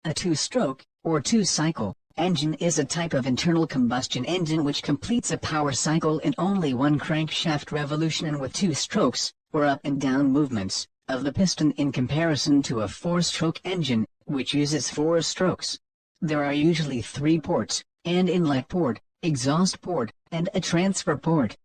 A two-stroke, or two-cycle, engine is a type of internal combustion engine which completes a power cycle in only one crankshaft revolution and with two strokes, or up and down movements, of the piston in comparison to a four-stroke engine, which uses four strokes. There are usually three ports: an inlet port, exhaust port, and a transfer port.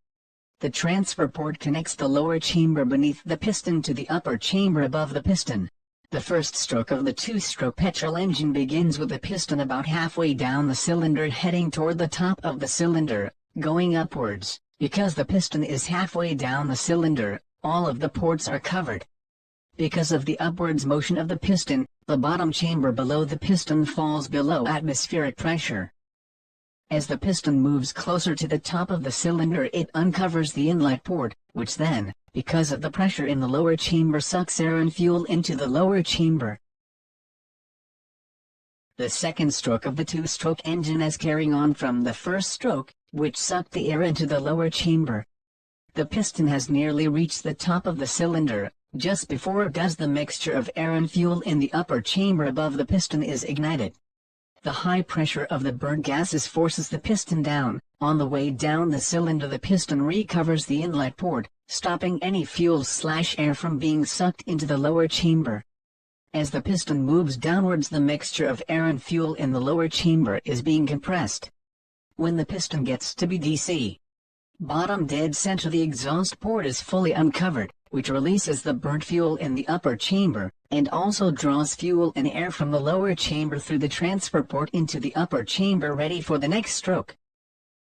The transfer port connects the lower chamber beneath the piston to the upper chamber above the piston. The first stroke of the two-stroke petrol engine begins with the piston about halfway down the cylinder heading toward the top of the cylinder, going upwards. Because the piston is halfway down the cylinder, all of the ports are covered. Because of the upwards motion of the piston, the bottom chamber below the piston falls below atmospheric pressure. As the piston moves closer to the top of the cylinder, it uncovers the inlet port, which then, because of the pressure in the lower chamber, sucks air and fuel into the lower chamber. The second stroke of the two-stroke engine is carrying on from the first stroke, which sucked the air into the lower chamber. The piston has nearly reached the top of the cylinder. Just before it does, the mixture of air and fuel in the upper chamber above the piston is ignited. The high pressure of the burnt gases forces the piston down. On the way down the cylinder, the piston recovers the inlet port, stopping any fuel/air from being sucked into the lower chamber. As the piston moves downwards, the mixture of air and fuel in the lower chamber is being compressed. When the piston gets to be DC bottom dead center, the exhaust port is fully uncovered, which releases the burnt fuel in the upper chamber, and also draws fuel and air from the lower chamber through the transfer port into the upper chamber, ready for the next stroke.